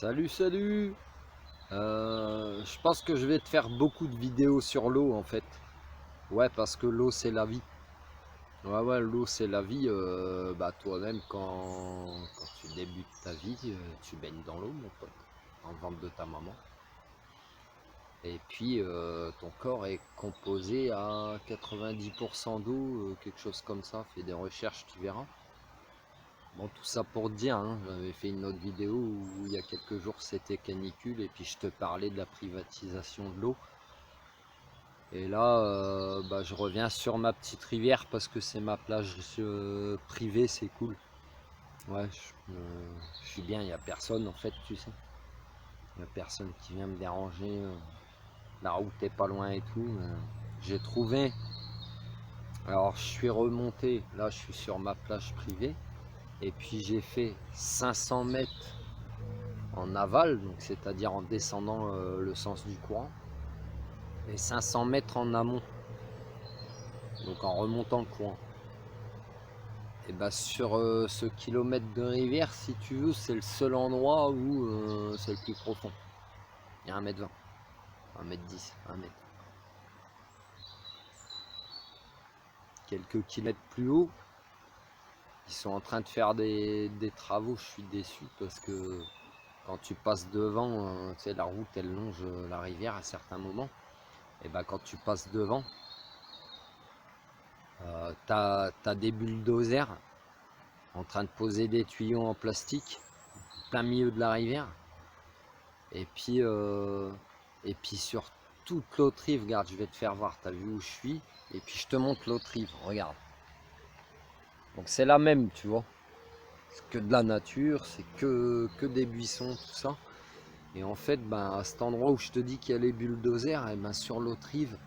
Salut, salut! Je pense que je vais te faire beaucoup de vidéos sur l'eau en fait. Ouais, parce que l'eau c'est la vie. Ouais, ouais, l'eau c'est la vie. Bah toi-même quand tu débutes ta vie, tu baignes dans l'eau, mon pote, dans le ventre de ta maman. Et puis ton corps est composé à 90% d'eau, quelque chose comme ça. Fais des recherches, tu verras. Bon, tout ça pour te dire, hein, j'avais fait une autre vidéo où il y a quelques jours c'était canicule et puis je te parlais de la privatisation de l'eau. Et là, bah, je reviens sur ma petite rivière parce que c'est ma plage privée, c'est cool. Ouais, je suis bien, il n'y a personne en fait, tu sais. Il n'y a personne qui vient me déranger. La route est pas loin et tout. J'ai trouvé. Alors je suis remonté, là je suis sur ma plage privée. Et puis j'ai fait 500 mètres en aval, donc c'est-à-dire en descendant le sens du courant, et 500 mètres en amont, donc en remontant le courant. Et bah sur ce kilomètre de rivière, si tu veux, c'est le seul endroit où c'est le plus profond. Il y a 1,20 m, 1,10 m, 1 m. Quelques kilomètres plus haut, ils sont en train de faire des travaux. Je suis déçu parce que quand tu passes devant, tu sais, la route elle longe la rivière à certains moments. Et bah quand tu passes devant, t'as des bulldozers en train de poser des tuyaux en plastique plein milieu de la rivière. Et puis, sur toute l'autre rive, regarde, je vais te faire voir, t'as vu où je suis, et puis je te montre l'autre rive, regarde. Donc c'est la même, tu vois. C'est que de la nature, c'est que des buissons, tout ça. Et en fait, ben, à cet endroit où je te dis qu'il y a les bulldozers, et ben, sur l'autre rive,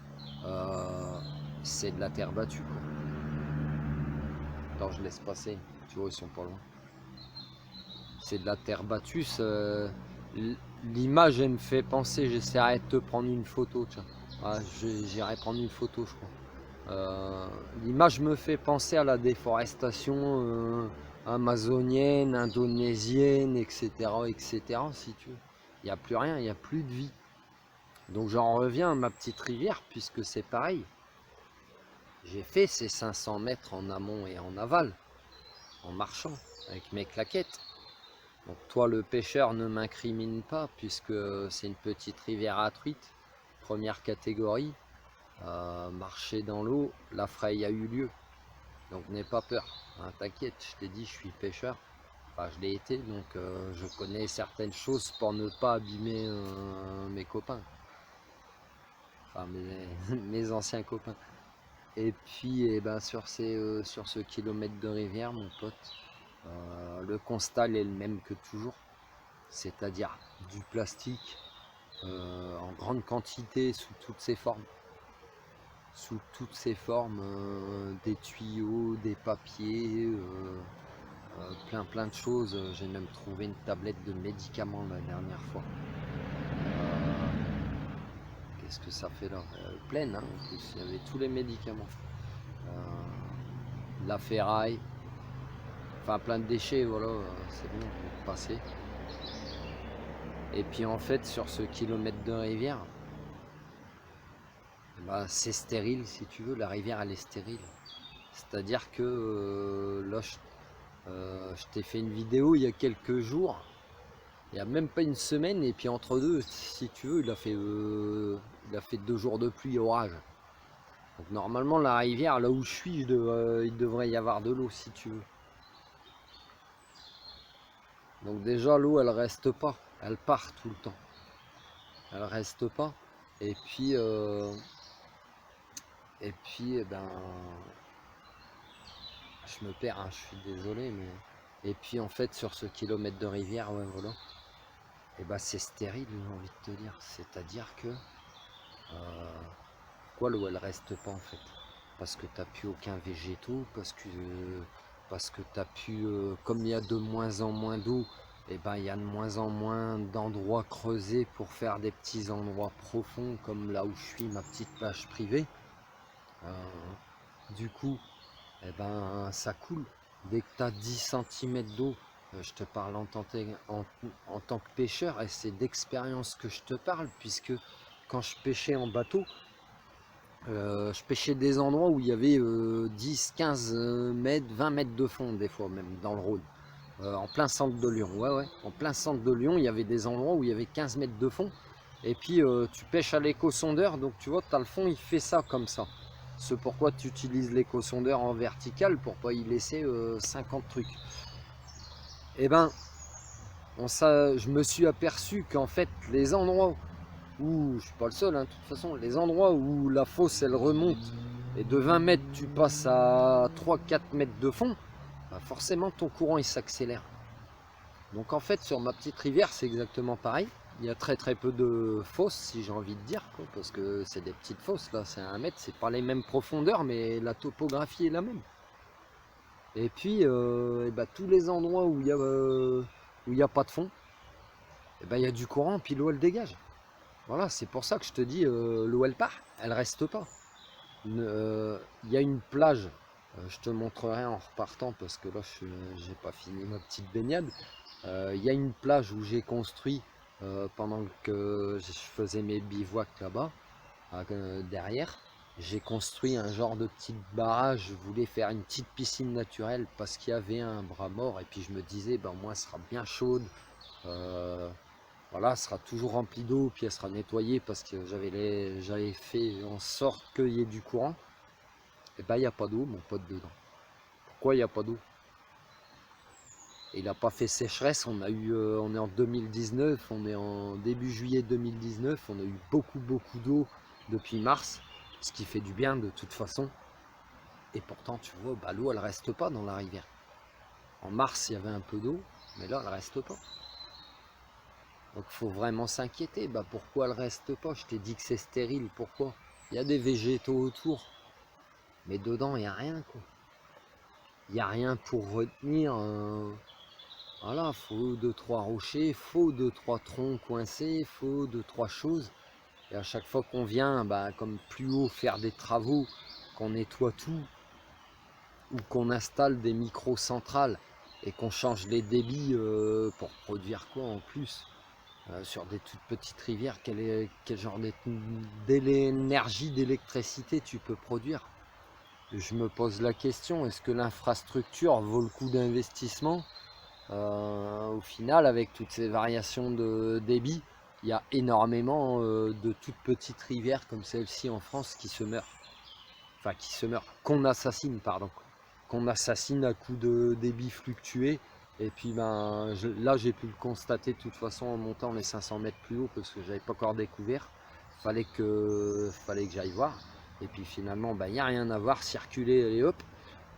c'est de la terre battue, quoi. Attends, je laisse passer, tu vois, ils sont pas loin. C'est de la terre battue. L'image, elle me fait penser, j'essaierai de te prendre une photo, tiens. Ah, j'irai prendre une photo, je crois. L'image me fait penser à la déforestation amazonienne, indonésienne, etc., etc., si tu veux. Il n'y a plus rien, il n'y a plus de vie. Donc j'en reviens à ma petite rivière, puisque c'est pareil. J'ai fait ces 500 mètres en amont et en aval, en marchant, avec mes claquettes. Donc toi le pêcheur ne m'incrimine pas puisque c'est une petite rivière à truite, première catégorie, marcher dans l'eau, la fraye a eu lieu. Donc n'aie pas peur, hein, t'inquiète, je t'ai dit je suis pêcheur, enfin je l'ai été, donc je connais certaines choses pour ne pas abîmer mes copains, enfin mes anciens copains. Et puis eh ben, sur ce kilomètre de rivière mon pote, le constat est le même que toujours. C'est-à-dire du plastique en grande quantité sous toutes ses formes. Sous toutes ses formes, des tuyaux, des papiers, plein de choses. J'ai même trouvé une tablette de médicaments la dernière fois. Qu'est-ce que ça fait là? Pleine, hein, en plus, il y avait tous les médicaments. La ferraille, enfin plein de déchets, voilà, c'est bon, pour passer. Et puis en fait, sur ce kilomètre de rivière, bah, c'est stérile si tu veux, la rivière elle est stérile. C'est-à-dire que là, je t'ai fait une vidéo il y a quelques jours, il n'y a même pas une semaine, et puis entre deux, si tu veux, il a fait 2 jours de pluie et orage. Donc normalement, la rivière, là où je suis, il devrait y avoir de l'eau si tu veux. Donc déjà, l'eau, elle reste pas, elle part tout le temps. Elle reste pas. Et puis, eh ben, je me perds, hein, je suis désolé, mais. Et puis en fait, sur ce kilomètre de rivière, ouais, voilà. Et bah c'est stérile, j'ai envie de te dire. C'est-à-dire que pourquoi l'eau elle reste pas en fait? Parce que t'as plus aucun végétaux, parce que t'as plus comme il y a de moins en moins d'eau, et ben il y a de moins en moins d'endroits creusés pour faire des petits endroits profonds comme là où je suis, ma petite plage privée. Du coup, et ben ça coule. Dès que tu as 10 cm d'eau, Je te parle en tant que pêcheur, et c'est d'expérience que je te parle, puisque quand je pêchais en bateau, je pêchais des endroits où il y avait 10, 15 mètres, 20 mètres de fond, des fois même, dans le Rhône. En plein centre de Lyon, ouais, ouais. En plein centre de Lyon, il y avait des endroits où il y avait 15 mètres de fond. Et puis, tu pêches à l'éco-sondeur, donc tu vois, tu as le fond, il fait ça comme ça. C'est pourquoi tu utilises l'éco-sondeur en vertical, pour pas y laisser 50 trucs. Et ben, je me suis aperçu qu'en fait, les endroits où, je suis pas le seul, hein, de toute façon, les endroits où la fosse, elle remonte, et de 20 mètres, tu passes à 3-4 mètres de fond, bah forcément, ton courant, il s'accélère. Donc en fait, sur ma petite rivière, c'est exactement pareil. Il y a très très peu de fosses, si j'ai envie de dire, quoi, parce que c'est des petites fosses, là, c'est 1 mètre, c'est pas les mêmes profondeurs, mais la topographie est la même. Et puis, et bah, tous les endroits où il y a pas de fond, et bah, il y a du courant, puis l'eau, elle dégage. Voilà, c'est pour ça que je te dis, l'eau, elle part, elle reste pas. Il y a une plage, je te montrerai en repartant, parce que là, j'ai pas fini ma petite baignade. Il y a une plage où j'ai construit pendant que je faisais mes bivouacs là-bas, derrière. J'ai construit un genre de petit barrage. Je voulais faire une petite piscine naturelle parce qu'il y avait un bras mort. Et puis je me disais, ben moi, elle sera bien chaude. Euh, voilà, elle sera toujours remplie d'eau. Puis elle sera nettoyée parce que j'avais fait en sorte qu'il y ait du courant. Et ben, il n'y a pas d'eau, mon pote, dedans. Pourquoi il n'y a pas d'eau? Il n'a pas fait sécheresse, on est en 2019, on est en début juillet 2019, on a eu beaucoup d'eau depuis mars, ce qui fait du bien de toute façon. Et pourtant, tu vois, bah, l'eau, elle reste pas dans la rivière. En mars, il y avait un peu d'eau, mais là, elle reste pas. Donc, il faut vraiment s'inquiéter. Bah, pourquoi elle reste pas? Je t'ai dit que c'est stérile, pourquoi? Il y a des végétaux autour, mais dedans, il n'y a rien, quoi. Il n'y a rien pour retenir. Voilà, faut deux, trois rochers, faut deux, trois troncs coincés, faut deux, trois choses. Et à chaque fois qu'on vient, bah, comme plus haut, faire des travaux, qu'on nettoie tout, ou qu'on installe des micro-centrales et qu'on change les débits pour produire quoi en plus sur des toutes petites rivières, quel genre d'énergie, d'électricité tu peux produire? Je me pose la question, est-ce que l'infrastructure vaut le coup d'investissement? Au final, avec toutes ces variations de débit, il y a énormément de toutes petites rivières comme celle-ci en France qui se meurent. Enfin, qui se meurent, qu'on assassine, pardon. Qu'on assassine à coups de débit fluctué. Et puis ben, là, j'ai pu le constater de toute façon en montant les 500 mètres plus haut parce que j'avais pas encore découvert. Fallait que j'aille voir. Et puis finalement, ben, il n'y a rien à voir, circuler et hop.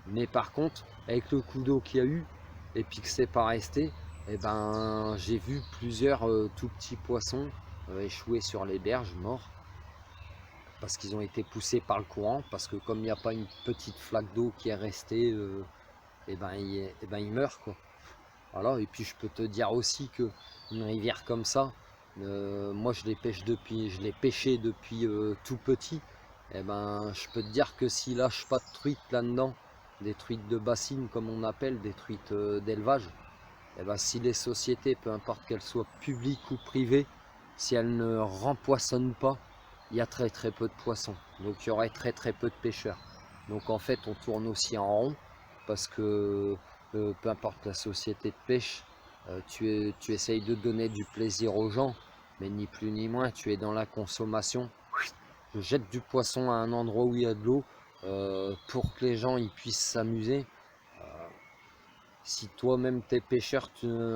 Mais par contre, avec le coup d'eau qu'il y a eu, et puis que c'est pas resté, et ben, j'ai vu plusieurs tout petits poissons échouer sur les berges, morts, parce qu'ils ont été poussés par le courant, parce que comme il n'y a pas une petite flaque d'eau qui est restée, ils meurent, quoi. Voilà, et puis je peux te dire aussi que une rivière comme ça, moi je l'ai pêché depuis tout petit. Et ben, je peux te dire que s'il lâche pas de truites là-dedans, des truites de bassine comme on appelle, des truites d'élevage, et ben, si les sociétés, peu importe qu'elles soient publiques ou privées, si elles ne rempoissonnent pas, il y a très très peu de poissons. Donc il y aurait très très peu de pêcheurs. Donc en fait, on tourne aussi en rond parce que peu importe la société de pêche, tu essayes de donner du plaisir aux gens, mais ni plus ni moins, tu es dans la consommation. Je jette du poisson à un endroit où il y a de l'eau pour que les gens ils puissent s'amuser. Si toi-même t'es pêcheur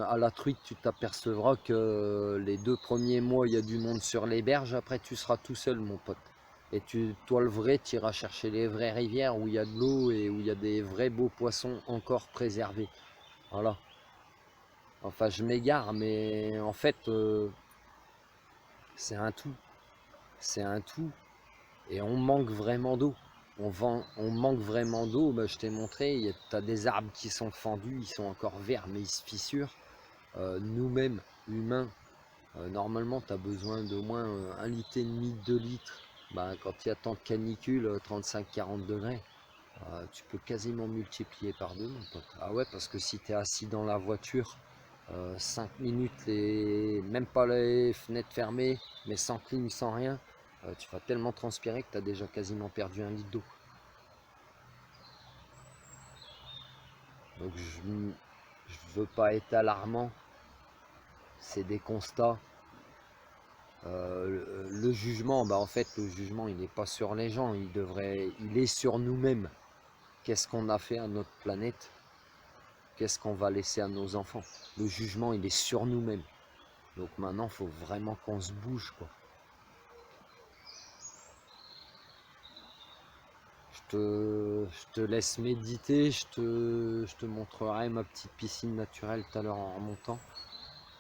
à la truite, tu t'apercevras que les 2 premiers mois, il y a du monde sur les berges. Après, tu seras tout seul, mon pote. Et toi, le vrai, tu iras chercher les vraies rivières où il y a de l'eau et où il y a des vrais beaux poissons encore préservés. Voilà. Enfin, je m'égare, mais en fait, c'est un tout. C'est un tout. Et on manque vraiment d'eau. On manque vraiment d'eau. Bah, je t'ai montré, tu as des arbres qui sont fendus, ils sont encore verts, mais ils se fissurent. Nous-mêmes, humains, normalement, tu as besoin d'au moins 1,5 litre, 2 litres. Bah, quand il y a tant de canicules, 35-40 degrés, Tu peux quasiment multiplier par deux, mon pote. Ah ouais, parce que si tu es assis dans la voiture 5 minutes, même pas les fenêtres fermées, mais sans clim, sans rien, tu vas tellement transpirer que tu as déjà quasiment perdu 1 litre d'eau. Donc je veux pas être alarmant, c'est des constats. Le jugement, en fait, le jugement, il n'est pas sur les gens, il est sur nous-mêmes. Qu'est-ce qu'on a fait à notre planète? Qu'est-ce qu'on va laisser à nos enfants? Le jugement, il est sur nous-mêmes. Donc maintenant, il faut vraiment qu'on se bouge, quoi. Je te laisse méditer, je te montrerai ma petite piscine naturelle tout à l'heure en remontant.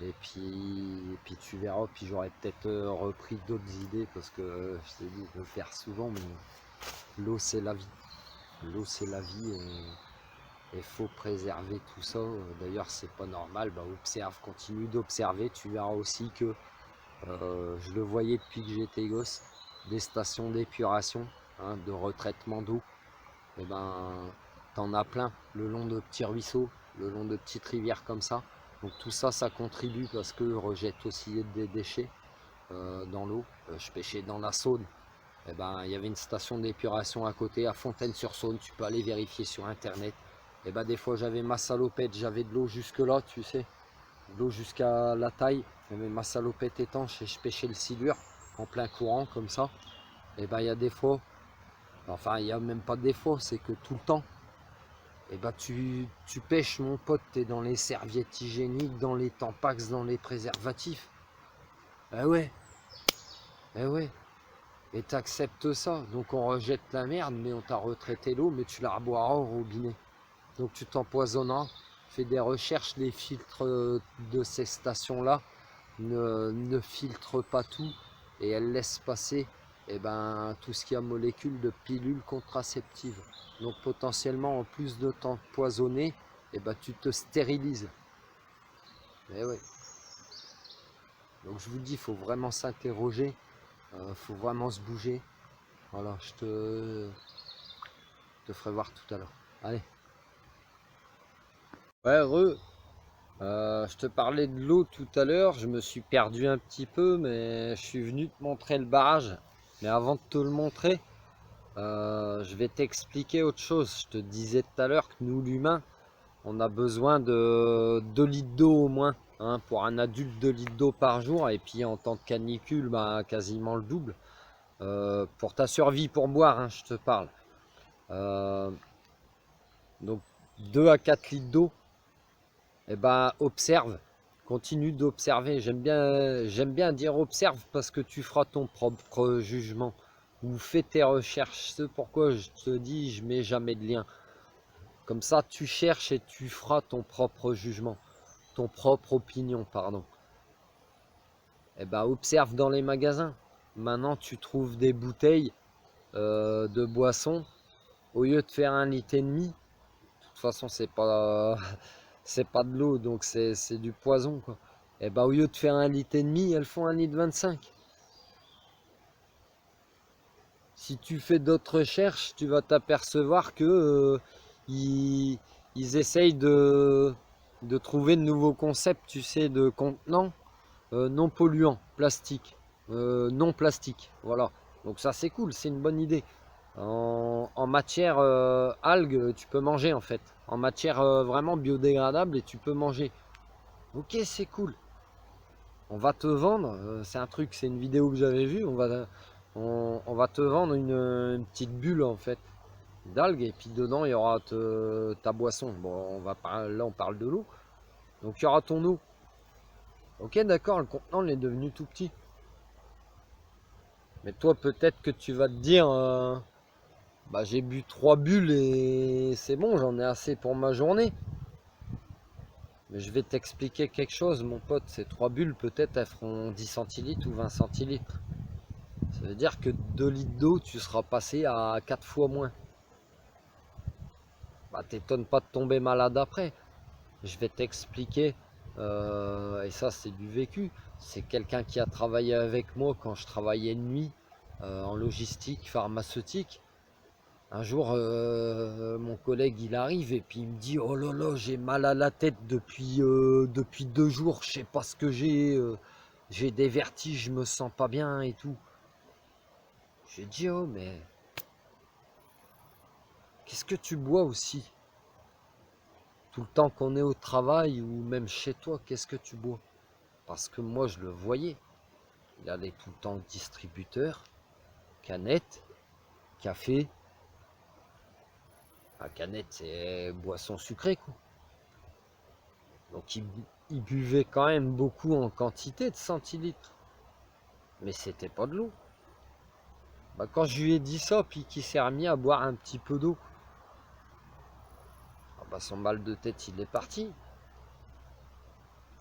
Et puis tu verras, puis j'aurai peut-être repris d'autres idées parce que je t'ai dit de le faire souvent, mais l'eau c'est la vie. L'eau c'est la vie et il faut préserver tout ça. D'ailleurs c'est pas normal, observe, continue d'observer, tu verras aussi que je le voyais depuis que j'étais gosse, des stations d'épuration, hein, de retraitement d'eau, et t'en as plein le long de petits ruisseaux, le long de petites rivières comme ça. Donc tout ça, ça contribue parce que rejette aussi des déchets dans l'eau. Je pêchais dans la Saône. Il y avait une station d'épuration à côté, à Fontaine-sur-Saône. Tu peux aller vérifier sur internet. Des fois j'avais ma salopette, j'avais de l'eau jusque là, tu sais, de l'eau jusqu'à la taille. J'avais ma salopette étanche et je pêchais le silure en plein courant comme ça. Il y a des fois, enfin il n'y a même pas des fois, c'est que tout le temps. Tu pêches, mon pote, t'es dans les serviettes hygiéniques, dans les tampax, dans les préservatifs. Eh ouais, eh ouais. Et t'acceptes ça. Donc on rejette la merde, mais on t'a retraité l'eau, mais tu la reboiras au robinet. Donc tu t'empoisonneras. Fais des recherches, les filtres de ces stations-là ne filtrent pas tout et elles laissent passer tout ce qui a molécules de pilules contraceptives. Donc potentiellement, en plus de t'empoisonner, tu te stérilises. Et ouais. Donc je vous dis, il faut vraiment s'interroger, faut vraiment se bouger. Voilà, je te ferai voir tout à l'heure. Allez. Ouais, je te parlais de l'eau tout à l'heure, je me suis perdu un petit peu, mais je suis venu te montrer le barrage. Mais avant de te le montrer, je vais t'expliquer autre chose. Je te disais tout à l'heure que nous, l'humain, on a besoin de 2 litres d'eau au moins. Hein, pour un adulte, 2 litres d'eau par jour. Et puis en temps de canicule, quasiment le double. Pour ta survie, pour boire, hein, je te parle. Donc 2 à 4 litres d'eau. Observe. Continue d'observer. J'aime bien dire observe parce que tu feras ton propre jugement. Ou fais tes recherches. C'est pourquoi je te dis, je mets jamais de lien. Comme ça, tu cherches et tu feras ton propre jugement, ton propre opinion, pardon. Observe dans les magasins. Maintenant, tu trouves des bouteilles de boissons. Au lieu de faire 1,5 litre, de toute façon, c'est pas de l'eau, donc c'est du poison, quoi. Au lieu de faire 1,5 litre, elles font 1,25 litre. Si tu fais d'autres recherches, tu vas t'apercevoir que ils essayent de trouver de nouveaux concepts, tu sais, de contenants non polluants, plastique, non plastique. Voilà. Donc ça c'est cool, c'est une bonne idée. En matière algues, tu peux manger en fait. En matière vraiment biodégradable et tu peux manger. Ok, c'est cool. On va te vendre, c'est une vidéo que j'avais vue, on va te vendre une petite bulle en fait d'algues et puis dedans il y aura ta boisson. Bon, là on parle de l'eau, donc il y aura ton eau. Ok, d'accord, le contenant il est devenu tout petit. Mais toi peut-être que tu vas te dire, j'ai bu 3 bulles et c'est bon, j'en ai assez pour ma journée. Mais je vais t'expliquer quelque chose, mon pote. Ces 3 bulles, peut-être, elles feront 10 centilitres ou 20 centilitres. Ça veut dire que 2 litres d'eau, tu seras passé à 4 fois moins. T'étonnes pas de tomber malade après. Je vais t'expliquer. Et ça, c'est du vécu. C'est quelqu'un qui a travaillé avec moi quand je travaillais de nuit en logistique pharmaceutique. Un jour, mon collègue, il arrive et puis il me dit: «Oh là là, j'ai mal à la tête depuis 2 jours, je sais pas ce que j'ai des vertiges, je me sens pas bien et tout». J'ai dit: «Oh mais qu'est-ce que tu bois aussi? Tout le temps qu'on est au travail ou même chez toi, qu'est-ce que tu bois?» Parce que moi, je le voyais. Il allait tout le temps au distributeur, canette, café. La canette, c'est boisson sucrée, quoi. Donc il buvait quand même beaucoup en quantité de centilitres. Mais c'était pas de l'eau. Bah, quand je lui ai dit ça, puis qu'il s'est remis à boire un petit peu d'eau, ah bah, son mal de tête, il est parti.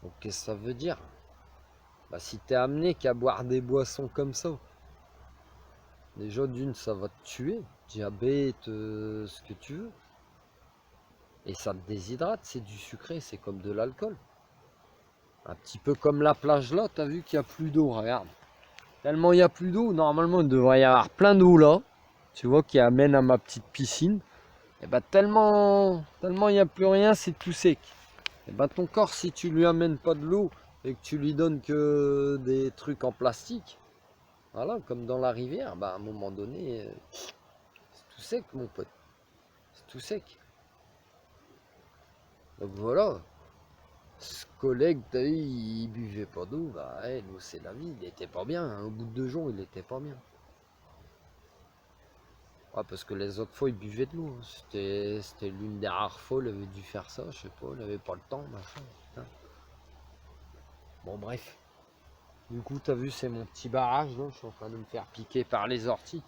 Donc qu'est-ce que ça veut dire? Bah, si t'es amené qu'à boire des boissons comme ça, déjà d'une, ça va te tuer. Diabète, ce que tu veux. Et ça te déshydrate, c'est du sucré, c'est comme de l'alcool. Un petit peu comme la plage là, t'as vu qu'il n'y a plus d'eau, regarde. Tellement il n'y a plus d'eau, normalement il devrait y avoir plein d'eau là. Tu vois, qui amène à ma petite piscine. Et bah tellement il n'y a plus rien, c'est tout sec. Et bah ton corps, si tu lui amènes pas de l'eau et que tu lui donnes que des trucs en plastique, voilà, comme dans la rivière, bah à un moment donné, c'est tout sec mon pote. C'est tout sec. Donc voilà. Ce collègue, t'as vu, il buvait pas d'eau, bah ouais, l'eau c'est la vie, il était pas bien, hein. Au bout de 2 jours, il était pas bien. Ouais, parce que les autres fois, il buvait de l'eau, hein. C'était l'une des rares fois, il avait dû faire ça, je sais pas, il avait pas le temps, machin, putain. Bon, bref. Du coup, t'as vu, c'est mon petit barrage, là, je suis en train de me faire piquer par les orties.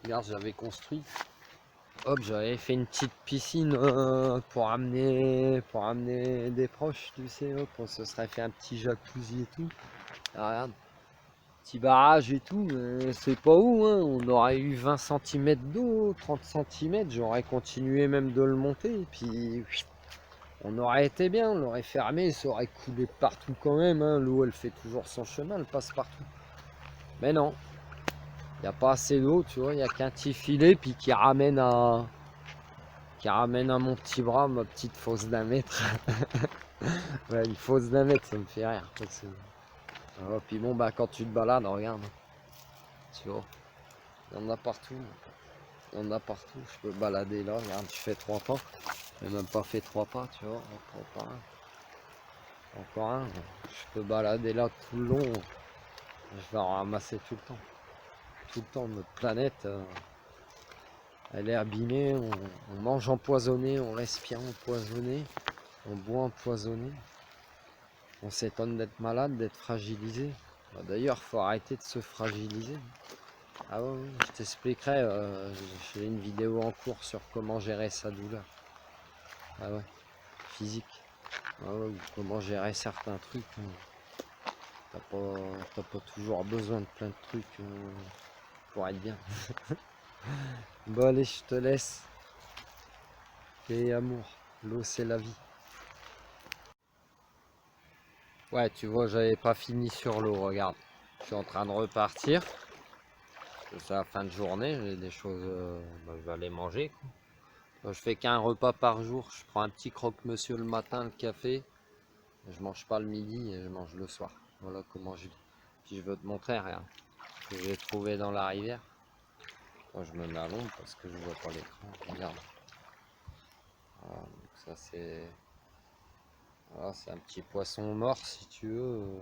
Regarde, j'avais construit. Hop, j'avais fait une petite piscine pour amener des proches, tu sais, hop, on se serait fait un petit jacuzzi et tout. Ah, regarde. Petit barrage et tout, mais c'est pas où, hein. On aurait eu 20 cm d'eau, 30 cm, j'aurais continué même de le monter, et puis on aurait été bien, on l'aurait fermé, ça aurait coulé partout quand même, hein. L'eau elle fait toujours son chemin, elle passe partout. Mais non, il n'y a pas assez d'eau, tu vois, il n'y a qu'un petit filet, puis qui ramène à mon petit bras, ma petite fosse d'1 mètre. Ouais, une fosse d'1 mètre, ça me fait rire. Ah, puis bon, bah quand tu te balades, regarde, tu vois, il y en a partout. Il y en a partout, je peux balader là, regarde, je fais 3 pas. J'ai même pas fait 3 pas, tu vois, encore un. Encore un. Je peux balader là tout le long. Je vais en ramasser tout le temps. Tout le temps, notre planète, elle est abîmée. On mange empoisonné, on respire empoisonné, on boit empoisonné. On s'étonne d'être malade, d'être fragilisé. Bah, d'ailleurs, faut arrêter de se fragiliser. Ah ouais, ouais, je t'expliquerai, j'ai une vidéo en cours sur comment gérer sa douleur. Ah ouais, physique. Ah ouais, ou comment gérer certains trucs. T'as pas toujours besoin de plein de trucs pour être bien. Bon allez, je te laisse. Et amour, l'eau c'est la vie. Ouais, tu vois, j'avais pas fini sur l'eau, regarde. Je suis en train de repartir. C'est la fin de journée, j'ai des choses, bah, je vais aller manger, quoi. Je fais qu'un repas par jour. Je prends un petit croque-monsieur le matin, le café. Je mange pas le midi et je mange le soir. Voilà comment je vis. Puis je veux te montrer, regarde, ce que j'ai trouvé dans la rivière. Moi, je me mets à l'ombre parce que je vois pas l'écran. Regarde. Voilà, donc ça c'est, voilà, c'est un petit poisson mort si tu veux.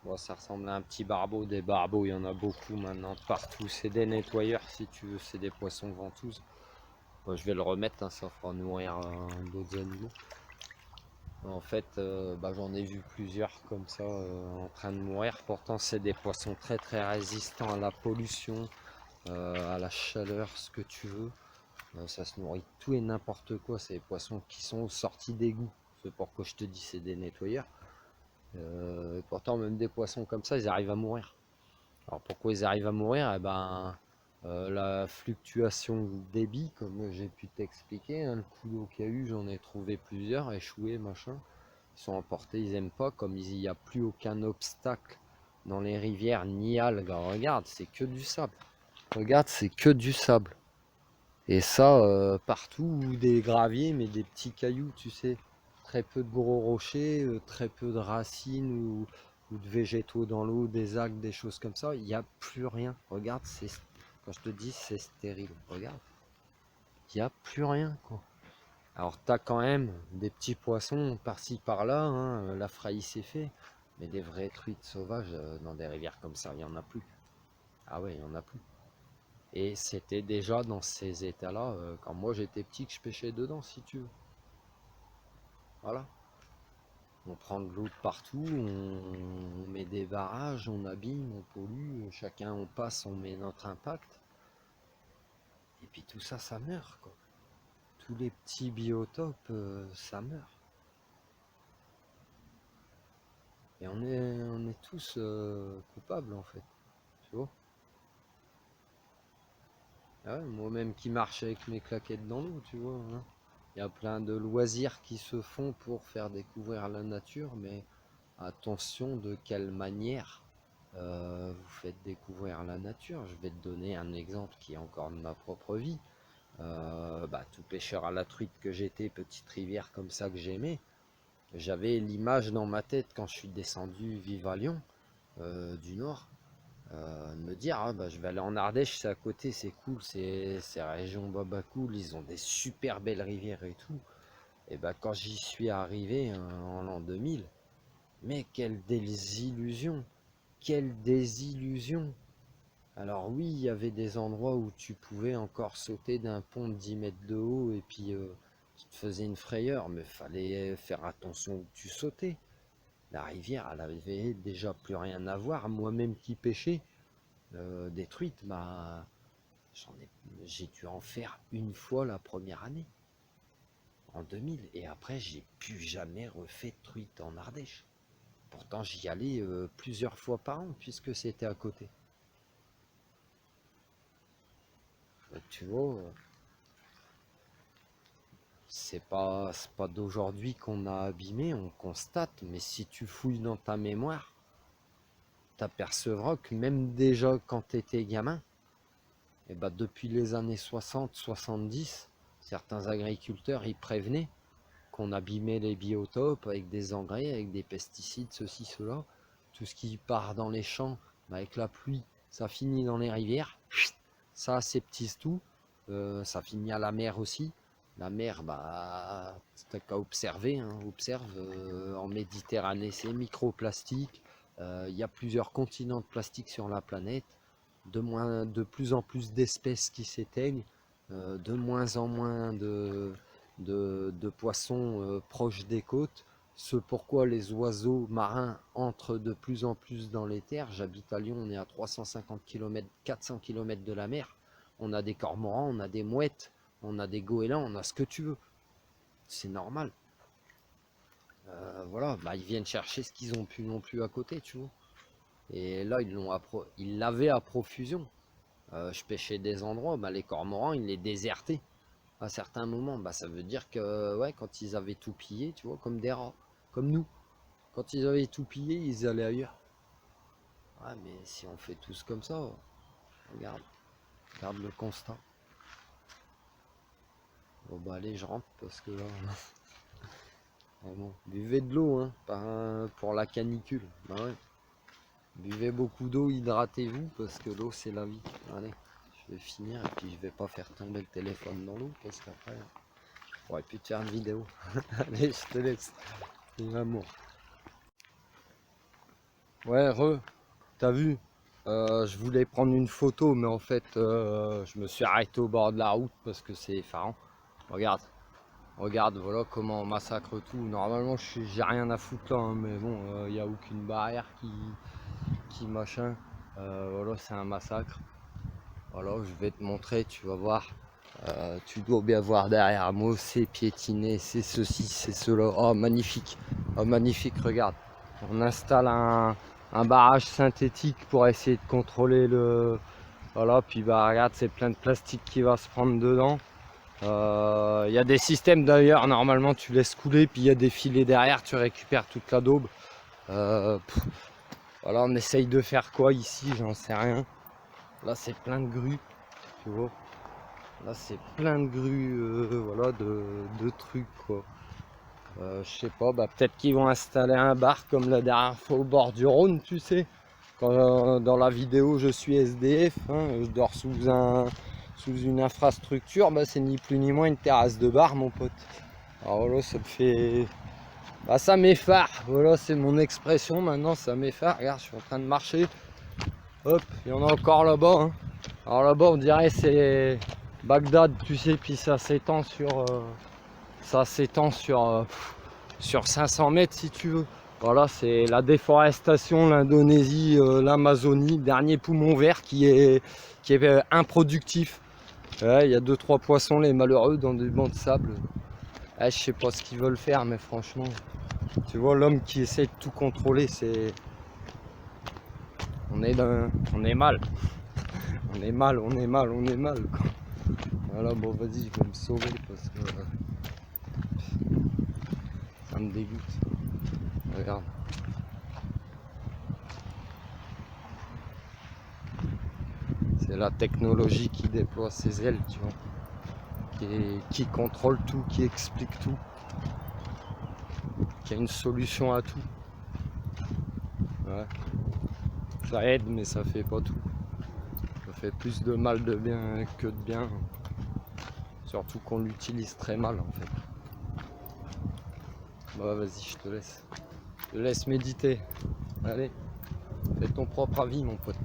Bon, ça ressemble à un petit barbeau. Des barbeaux, il y en a beaucoup maintenant partout. C'est des nettoyeurs si tu veux. C'est des poissons ventouses. Bon, je vais le remettre, hein, ça fera nourrir d'autres animaux. En fait, bah, j'en ai vu plusieurs comme ça en train de mourir. Pourtant, c'est des poissons très très résistants à la pollution, à la chaleur, ce que tu veux. Ça se nourrit de tout et n'importe quoi. C'est des poissons qui sont sortis d'égout. C'est pourquoi je te dis c'est des nettoyeurs. Et pourtant même des poissons comme ça, ils arrivent à mourir. Alors pourquoi ils arrivent à mourir? Eh ben, la fluctuation du débit, comme j'ai pu t'expliquer, hein, le coup d'eau qu'il y a eu, j'en ai trouvé plusieurs, échoués, machin. Ils sont emportés, ils aiment pas, comme il n'y a plus aucun obstacle dans les rivières ni algues. Regarde, c'est que du sable. Regarde, c'est que du sable. Et ça, partout, des graviers, mais des petits cailloux, tu sais. Très peu de gros rochers, très peu de racines ou de végétaux dans l'eau, des algues, des choses comme ça. Il n'y a plus rien. Regarde, quand je te dis c'est stérile, regarde. Il n'y a plus rien, quoi. Alors, tu as quand même des petits poissons par-ci par-là, hein, la fraîche c'est fait. Mais des vraies truites sauvages dans des rivières comme ça, il n'y en a plus. Ah ouais, il n'y en a plus. Et c'était déjà dans ces états-là quand moi j'étais petit que je pêchais dedans, si tu veux. Voilà. On prend de l'eau de partout, on met des barrages, on abîme, on pollue, chacun on passe, on met notre impact. Et puis tout ça, ça meurt, quoi. Tous les petits biotopes, ça meurt. Et on est tous coupables, en fait. Tu vois? Ah ouais, moi-même qui marche avec mes claquettes dans l'eau, tu vois, hein. Il y a plein de loisirs qui se font pour faire découvrir la nature, mais attention de quelle manière vous faites découvrir la nature. Je vais te donner un exemple qui est encore de ma propre vie. Tout pêcheur à la truite que j'étais, petite rivière comme ça que j'aimais, j'avais l'image dans ma tête quand je suis descendu vivre à Lyon, du Nord, de me dire je vais aller en Ardèche, c'est à côté, c'est cool, c'est la région Baba cool, ils ont des super belles rivières et tout. Et quand j'y suis arrivé en l'an 2000, mais quelle désillusion! Quelle désillusion! Alors oui, il y avait des endroits où tu pouvais encore sauter d'un pont de 10 mètres de haut et puis tu te faisais une frayeur, mais fallait faire attention où tu sautais. La rivière, elle avait déjà plus rien à voir. Moi-même qui pêchais des truites, j'ai dû en faire une fois la première année, en 2000, et après j'ai plus jamais refait de truite en Ardèche. Pourtant j'y allais plusieurs fois par an puisque c'était à côté. Donc, tu vois, c'est pas d'aujourd'hui qu'on a abîmé, on constate, mais si tu fouilles dans ta mémoire, t'apercevras que même déjà quand tu étais gamin, depuis les années 60-70, certains agriculteurs y prévenaient qu'on abîmait les biotopes avec des engrais, avec des pesticides, ceci, cela. Tout ce qui part dans les champs, avec la pluie, ça finit dans les rivières, ça aseptise tout, ça finit à la mer aussi. La mer, t'as qu'à observer, hein, observe, en Méditerranée, c'est microplastique. Il y a plusieurs continents de plastique sur la planète, de plus en plus d'espèces qui s'éteignent, de moins en moins de poissons proches des côtes, ce pourquoi les oiseaux marins entrent de plus en plus dans les terres. J'habite à Lyon, on est à 350 km, 400 km de la mer. On a des cormorans, on a des mouettes, on a des goélands, on a ce que tu veux. C'est normal. Voilà, ils viennent chercher ce qu'ils ont pu non plus à côté, tu vois. Et là, ils l'avaient à profusion. Je pêchais des endroits, les cormorans, ils les désertaient à certains moments. Ça veut dire que ouais, quand ils avaient tout pillé, tu vois, comme des rats, comme nous. Quand ils avaient tout pillé, ils allaient ailleurs. Ouais, mais si on fait tous comme ça, regarde le constat. Bon allez, je rentre parce que là, vraiment, buvez de l'eau, hein, pour la canicule. Ouais. Buvez beaucoup d'eau, hydratez-vous parce que l'eau c'est la vie. Allez, je vais finir et puis je vais pas faire tomber le téléphone dans l'eau parce qu'après, je pourrais plus te faire une vidéo. Allez, je te laisse. C'est l'amour. Ouais, t'as vu? Je voulais prendre une photo, mais en fait, je me suis arrêté au bord de la route parce que c'est effarant. Regarde, regarde, voilà comment on massacre tout. Normalement, j'ai rien à foutre là, hein, mais bon, il n'y a aucune barrière qui machin. Voilà, c'est un massacre. Voilà, je vais te montrer, tu vas voir. Tu dois bien voir derrière moi, c'est piétiné, c'est ceci, c'est cela. Oh, magnifique. Oh, magnifique, regarde. On installe un barrage synthétique pour essayer de contrôler le... Voilà, puis regarde, c'est plein de plastique qui va se prendre dedans. Il y a des systèmes d'ailleurs, normalement tu laisses couler, puis il y a des filets derrière, tu récupères toute la daube. Voilà, on essaye de faire quoi ici, j'en sais rien. Là c'est plein de grues, tu vois. Là c'est plein de grues, voilà, de trucs quoi. Je sais pas, bah, peut-être qu'ils vont installer un bar comme la dernière fois au bord du Rhône, tu sais. Quand dans la vidéo je suis SDF, hein, je dors sous une infrastructure, bah, c'est ni plus ni moins une terrasse de bar mon pote. Alors voilà, ça me fait... Bah, ça m'effare, voilà, c'est mon expression maintenant, ça m'effare. Regarde, je suis en train de marcher. Hop, il y en a encore là-bas. Hein. Alors là-bas, on dirait c'est Bagdad, tu sais, puis ça s'étend sur 500 mètres si tu veux. Voilà, c'est la déforestation, l'Indonésie, l'Amazonie, dernier poumon vert qui est improductif. Ouais, il y a 2-3 poissons, les malheureux, dans des bancs de sable. Ouais, je sais pas ce qu'ils veulent faire, mais franchement, tu vois, l'homme qui essaie de tout contrôler, c'est... On est mal. On est mal, quoi. Voilà, bon, vas-y, je vais me sauver parce que ça me dégoûte. Regarde. C'est la technologie qui déploie ses ailes, tu vois. Qui contrôle tout, qui explique tout. Qui a une solution à tout. Ouais. Ça aide, mais ça fait pas tout. Ça fait plus de mal de bien que de bien. Surtout qu'on l'utilise très mal, en fait. Bah, vas-y, je te laisse. Je te laisse méditer. Allez, fais ton propre avis, mon pote.